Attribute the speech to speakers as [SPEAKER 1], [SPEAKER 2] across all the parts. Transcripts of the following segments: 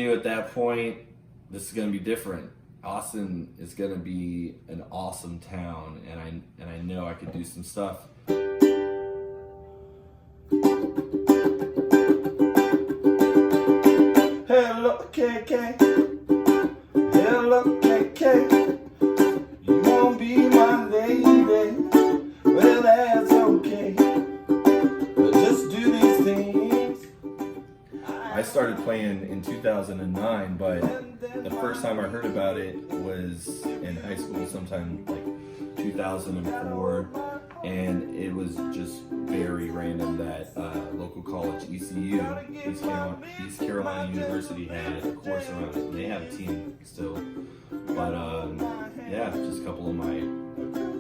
[SPEAKER 1] knew at that point this is going to be different. Austin is going to be an awesome town, and I know I could do some stuff. Hello, KK. Hello, KK. You won't be my lady. Well, that's okay. But just do these things. I started playing in 2009, but the first time I heard about it was in high school, sometime like 2004, and it was just very random that local college, ECU, East Carolina University, had a course around it. They have a team still, but yeah, just a couple of my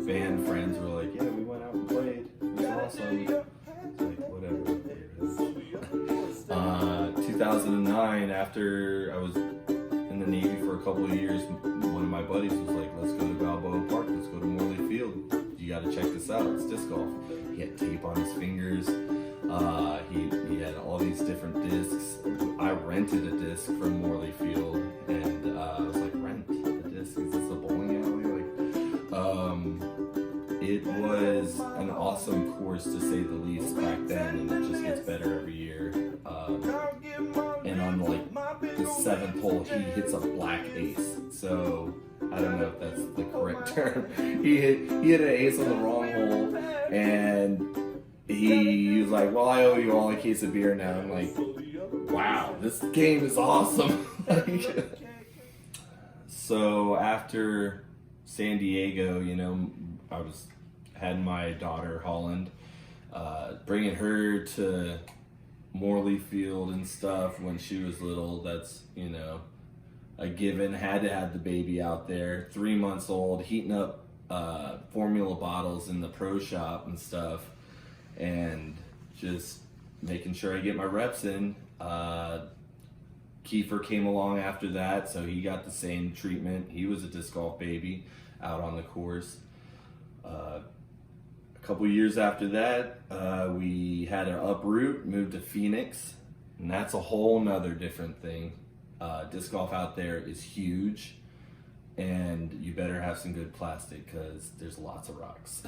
[SPEAKER 1] band friends were like, yeah, we went out and played. It was awesome. It's like, whatever. 2009, after I was in the Navy for a couple of years, one of my buddies was like, let's go to Balboa Park, let's go to Morley Field. You gotta check this out, it's disc golf. He had tape on his fingers. He had all these different discs. I rented a disc from Morley Field, and I was like, rent a disc? Is this a bowling alley? It was an awesome course, to say the least, back then, and it just gets better every year. And on like the 7th hole, he hits a black ace. So I don't know if that's the correct term. He hit an ace on the wrong hole, and he was like, well, I owe you all a case of beer now. I'm like, wow, this game is awesome. So after San Diego, you know, I had my daughter Holland, bringing her to Morley Field and stuff when she was little. That's, you know, a given. Had to have the baby out there, 3 months old, heating up formula bottles in the pro shop and stuff, and just making sure I get my reps in. Kiefer came along after that, so he got the same treatment. He was a disc golf baby out on the course. A couple years after that, we had to uproot, moved to Phoenix, and that's a whole nother different thing. Disc golf out there is huge, and you better have some good plastic because there's lots of rocks.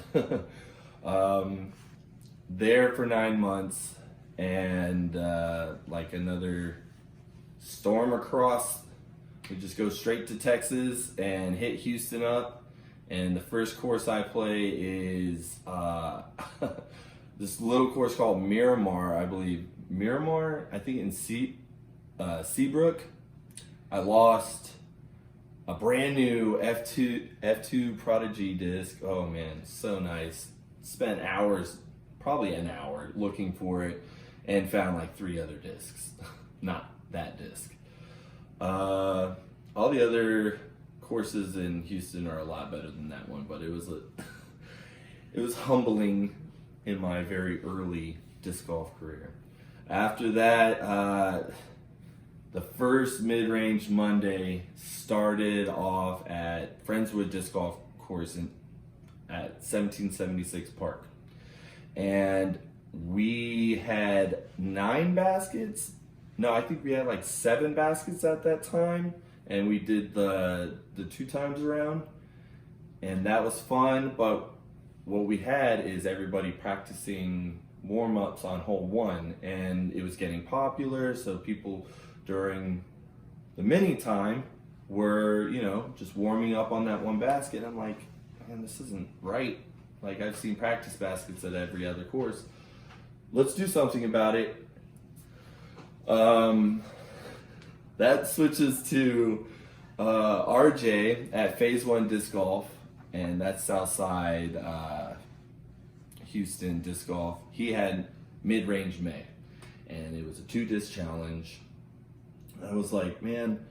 [SPEAKER 1] There for 9 months, and like another storm across, we just go straight to Texas and hit Houston up. And the first course I play is this little course called Miramar, I believe. Miramar, I think in Seabrook. I lost a brand new F2 Prodigy disc. Oh man, so nice. Spent hours, probably an hour, looking for it, and found like 3 other discs. Not that disc. All the other courses in Houston are a lot better than that one, but it was humbling in my very early disc golf career. After that, the first mid-range Monday started off at Friendswood Disc Golf Course at 1776 Park, and we had 9 baskets. No, I think we had like 7 baskets at that time. And we did the 2 times around, and that was fun. But what we had is everybody practicing warm-ups on hole 1, and it was getting popular. So people during the mini time were, you know, just warming up on that one basket. I'm like, man, this isn't right. Like, I've seen practice baskets at every other course. Let's do something about it. That switches to RJ at Phase 1 Disc Golf, and that's Southside Houston Disc Golf. He had mid-range May, and it was a 2-disc challenge. I was like, man,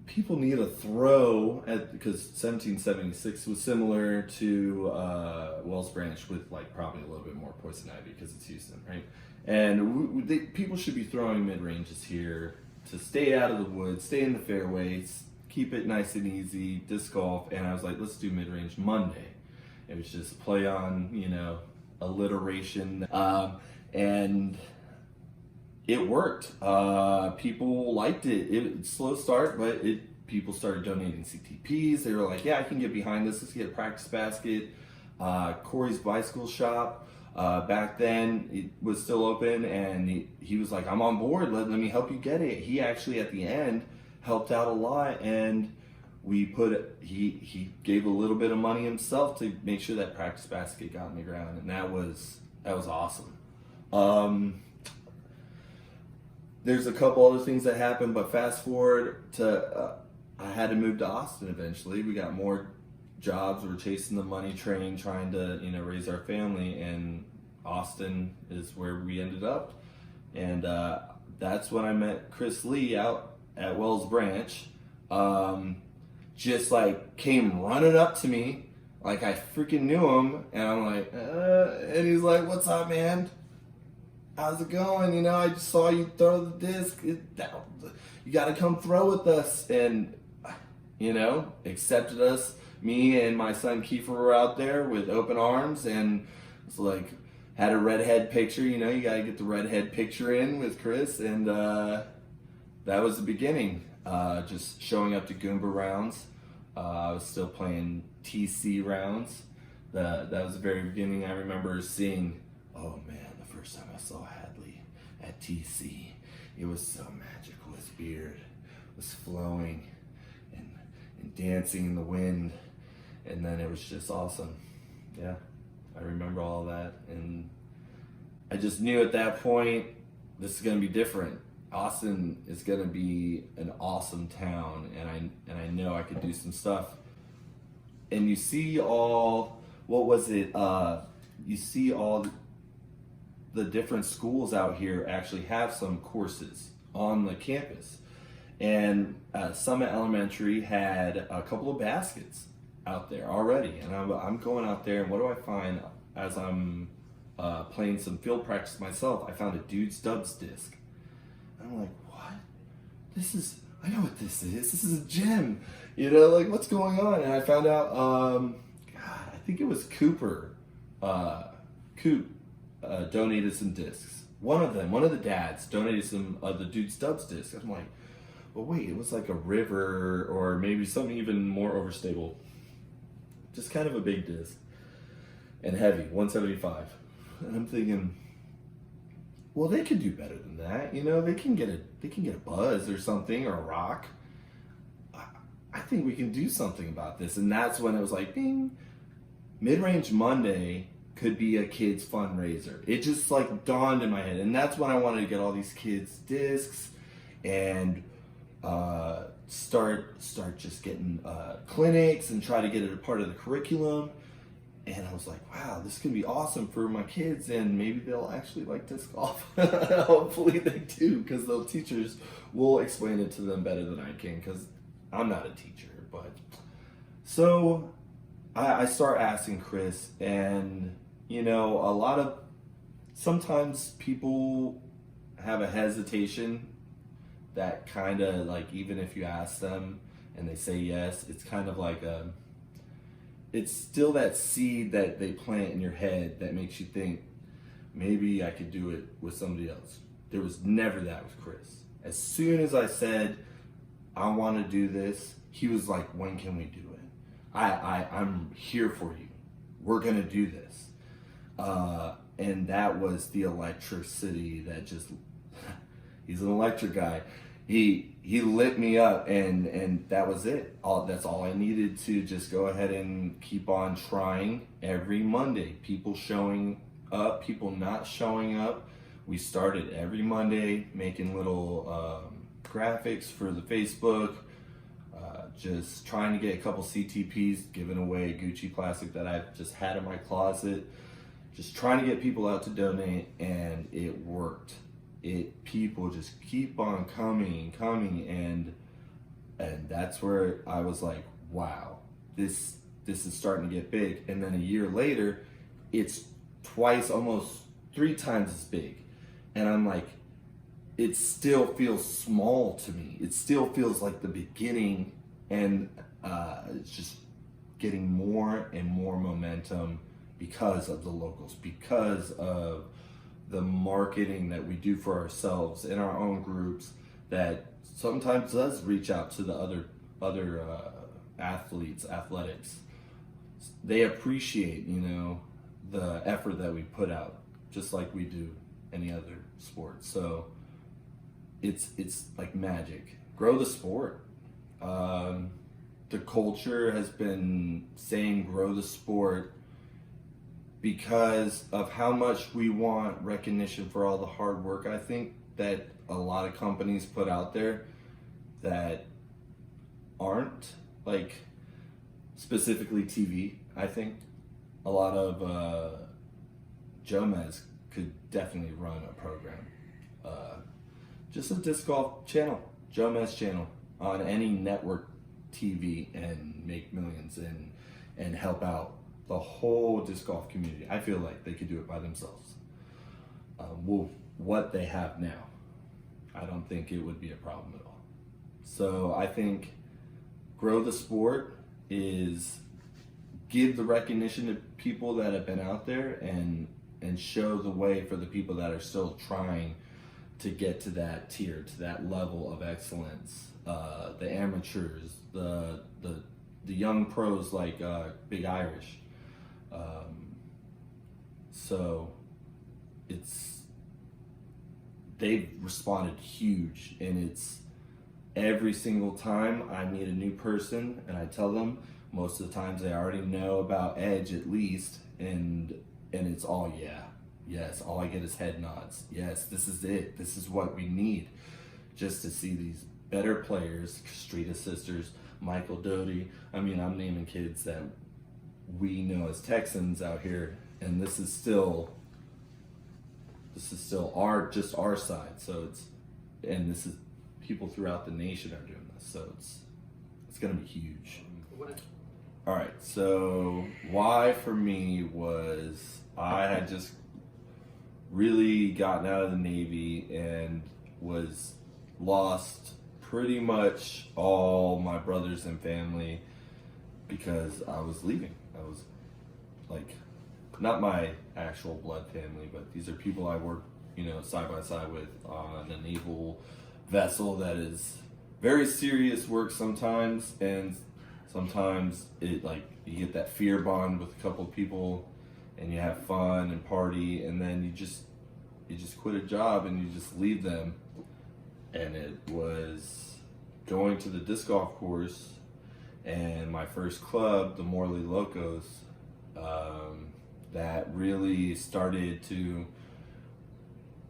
[SPEAKER 1] people need a throw because 1776 was similar to Wells Branch with like probably a little bit more poison ivy because it's Houston, right? And people should be throwing mid-ranges here to stay out of the woods, stay in the fairways, keep it nice and easy, disc golf. And I was like, let's do mid-range Monday. It was just play on, you know, alliteration. And it worked. People liked it. It's a slow start, but people started donating CTPs. They were like, yeah, I can get behind this. Let's get a practice basket. Corey's bicycle shop, back then it was still open, and he was like, I'm on board. Let me help you get it. He actually at the end helped out a lot, and he gave a little bit of money himself to make sure that practice basket got in the ground, and that was awesome. There's a couple other things that happened, but fast forward to I had to move to Austin eventually. We got more jobs. We're chasing the money train, trying to raise our family, and Austin is where we ended up. And that's when I met Chris Lee out at Wells Branch. Just like came running up to me like I freaking knew him, and I'm like, and he's like, "What's up, man? How's it going? I just saw you throw the disc. You got to come throw with us." And accepted us. Me and my son Kiefer were out there with open arms, and it's like had a redhead picture. You got to get the redhead picture in with Chris, and that was the beginning. Just showing up to Goomba rounds. I was still playing TC rounds. That was the very beginning. I remember seeing, oh man, the first time I saw Hadley at TC, it was so magical. His beard was flowing and dancing in the wind, and then it was just awesome. Yeah, I remember all that, and I just knew at that point this is going to be different. Austin is going to be an awesome town, and I know I could do some stuff. And you see all, what was it? You see all the different schools out here actually have some courses on the campus. And Summit Elementary had a couple of baskets out there already. And I'm going out there, and what do I find as I'm playing some field practice myself? I found a E.D.G.E Dubs disc. I'm like, what? I know what this is. This is a gem. Like, what's going on? And I found out, I think it was Cooper. Coop donated some discs. One of the dads donated some of the E.D.G.E Dubs discs. I'm like, well, wait, it was like a river or maybe something even more overstable. Just kind of a big disc. And heavy, 175. And I'm thinking, well, they could do better than that. They can get a buzz or something, or a rock. I think we can do something about this. And that's when it was like, bing, Mid-Range Monday could be a kid's fundraiser. It just like dawned in my head. And that's when I wanted to get all these kids discs and start just getting clinics and try to get it a part of the curriculum. And I was like, wow, this could be awesome for my kids, and maybe they'll actually like disc golf. Hopefully they do, because the teachers will explain it to them better than I can, because I'm not a teacher. But so I start asking Chris, and sometimes people have a hesitation that kind of like, even if you ask them and they say yes, it's kind of like it's still that seed that they plant in your head that makes you think, maybe I could do it with somebody else. There was never that with Chris. As soon as I said, I want to do this, he was like, when can we do it? I'm here for you. We're going to do this. And that was the electricity that just, he's an electric guy. He lit me up, and that was it. That's all I needed to just go ahead and keep on trying every Monday. People showing up, people not showing up. We started every Monday making little graphics for the Facebook, just trying to get a couple CTPs, giving away a Gucci plastic that I've just had in my closet, just trying to get people out to donate, and it worked. People just keep on coming, and that's where I was like, wow, this is starting to get big. And then a year later, it's twice, almost 3 times as big. And I'm like, it still feels small to me. It still feels like the beginning, and it's just getting more and more momentum because of the locals, because of the marketing that we do for ourselves in our own groups that sometimes does reach out to the other athletes, athletics. They appreciate, the effort that we put out, just like we do any other sport. So it's like magic. Grow the sport. The culture has been saying grow the sport because of how much we want recognition for all the hard work, I think, that a lot of companies put out there that aren't, like, specifically TV. I think a lot of Joe Mez could definitely run a program. Just a disc golf channel, Joe Mez channel, on any network TV and make millions and help out the whole disc golf community. I feel like they could do it by themselves. Well, what they have now, I don't think it would be a problem at all. So I think grow the sport is give the recognition to people that have been out there and show the way for the people that are still trying to get to that tier, to that level of excellence. The amateurs, the young pros like Big Irish. So they've responded huge, and it's every single time I meet a new person and I tell them, most of the times they already know about E.D.G.E at least, and it's all yes, all I get is head nods. Yes, this is it. This is what we need, just to see these better players, Streeta sisters, Michael Doty. I mean, I'm naming kids that we know as Texans out here, and this is still our side. So this is people throughout the nation are doing this. So it's gonna be huge. All right, so why for me was I had just really gotten out of the Navy and was lost pretty much all my brothers and family because I was leaving. I was like, not my actual blood family, but these are people I work, side by side with on a naval vessel that is very serious work sometimes, and sometimes it, like, you get that fear bond with a couple of people and you have fun and party, and then you just quit a job and you just leave them. And it was going to the disc golf course and my first club, the Morley Locos, that really started to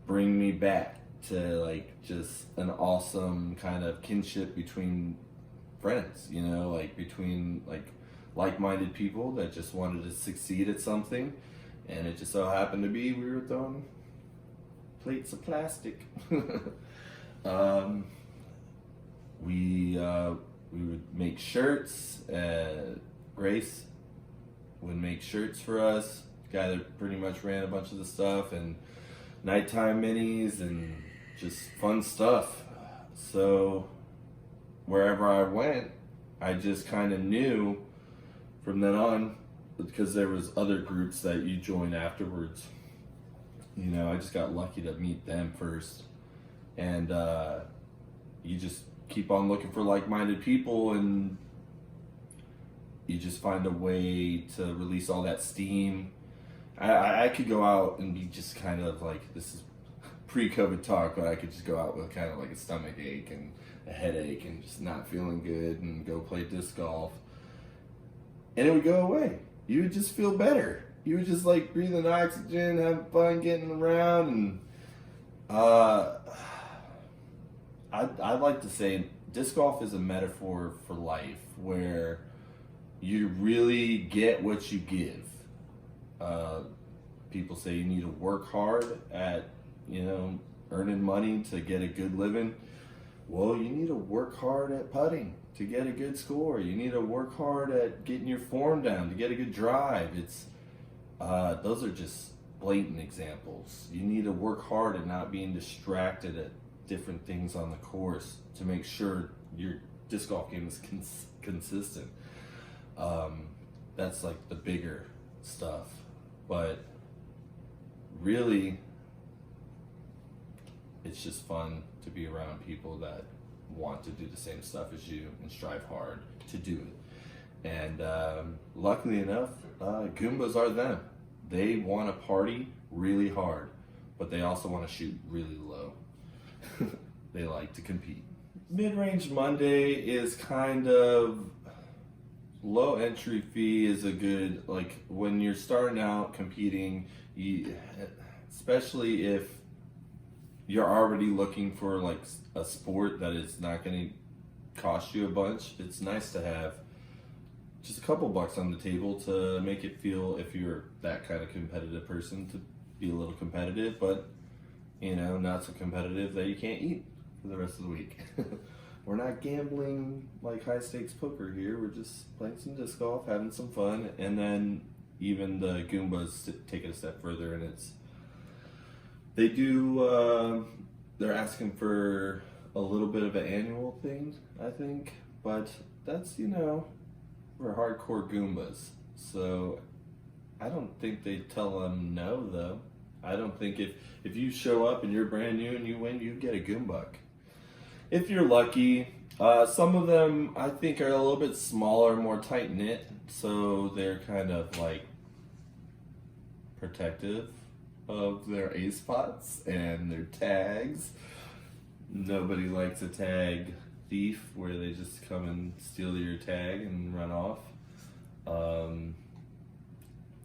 [SPEAKER 1] bring me back to, like, just an awesome kind of kinship between friends, between, like, like-minded people that just wanted to succeed at something. And it just so happened to be we were throwing plates of plastic. We would make shirts. Grace would make shirts for us. Guy that pretty much ran a bunch of the stuff, and nighttime minis and just fun stuff. So wherever I went, I just kind of knew from then on, because there was other groups that you join afterwards. I just got lucky to meet them first, and you just keep on looking for like-minded people, and you just find a way to release all that steam. I could go out and be just kind of like, this is pre-COVID talk, but I could just go out with kind of like a stomach ache and a headache and just not feeling good and go play disc golf, and it would go away. You would just feel better. You would just, like, breathe in oxygen, have fun getting around, and I'd like to say disc golf is a metaphor for life, where you really get what you give. People say you need to work hard at, earning money to get a good living. Well, you need to work hard at putting to get a good score. You need to work hard at getting your form down to get a good drive. Those are just blatant examples. You need to work hard at not being distracted at different things on the course to make sure your disc golf game is consistent. That's like the bigger stuff. But really, it's just fun to be around people that want to do the same stuff as you and strive hard to do it. And luckily enough, Goombas are them. They want to party really hard, but they also want to shoot really low. They like to compete. Mid-range Monday is kind of low entry fee is a good, like when you're starting out competing, especially if you're already looking for like a sport that is not going to cost you a bunch, it's nice to have just a couple bucks on the table to make it feel, if you're that kind of competitive person, to be a little competitive, but not so competitive that you can't eat for the rest of the week. We're not gambling like high stakes poker here. We're just playing some disc golf, having some fun, and then even the Goombas take it a step further, and they're asking for a little bit of an annual thing, I think, but that's, for hardcore Goombas. So I don't think they tell them no, though. I don't think if you show up and you're brand new and you win, you get a Goombuck. If you're lucky. Some of them I think are a little bit smaller, more tight knit, so they're kind of like protective of their ace spots and their tags. Nobody likes a tag thief where they just come and steal your tag and run off.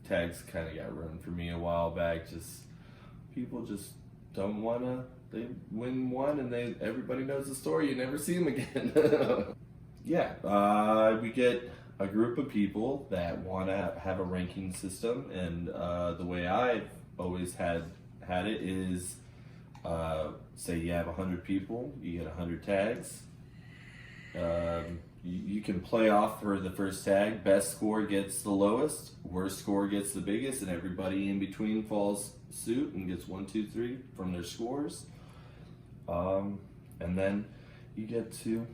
[SPEAKER 1] Tags kind of got ruined for me a while back. Just people just don't wanna. They win one and everybody knows the story. You never see them again. Yeah, we get a group of people that want to have a ranking system, and the way I've always had it is, say you have 100 people, you get 100 tags. You can play off for the first tag. Best score gets the lowest, worst score gets the biggest, and everybody in between falls suit and gets 1, 2, 3 from their scores. And then you get to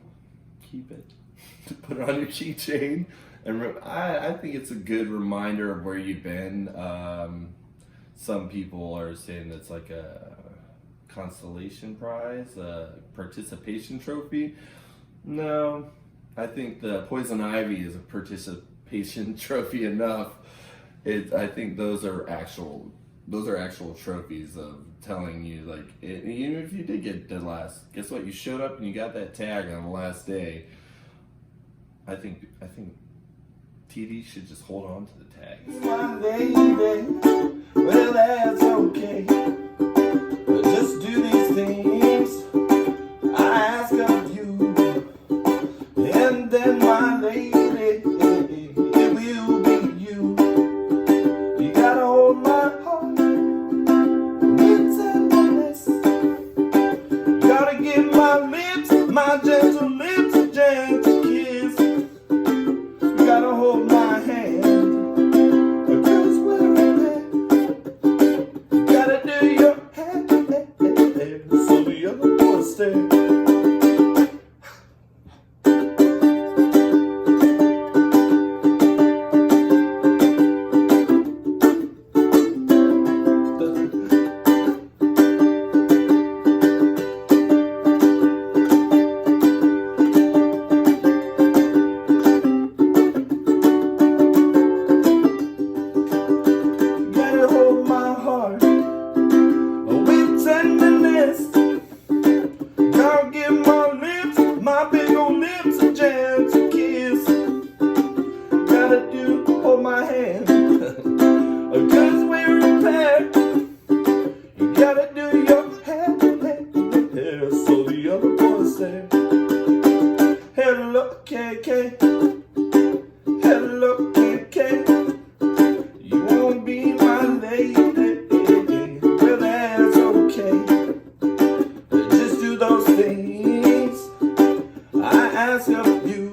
[SPEAKER 1] keep it, put it on your keychain, and I think it's a good reminder of where you've been. Some people are saying it's like a consolation prize, a participation trophy. No, I think the Poison Ivy is a participation trophy enough. I think those are actual trophies of telling you, like, even if you did get dead last, guess what? You showed up and you got that tag on the last day. I think TV should just hold on to the tags. My lady, well, that's okay. But just do these things I ask of you, and then my lady, it will be you. You gotta hold my heart. My gentle lips, a gentle kiss. You gotta hold my hand. Cause we're in there. You gotta do your hair. So the other boys stare. Hello, KK. Hello, KK. You won't be my lady. Well, that's okay. Just do those things I ask of you.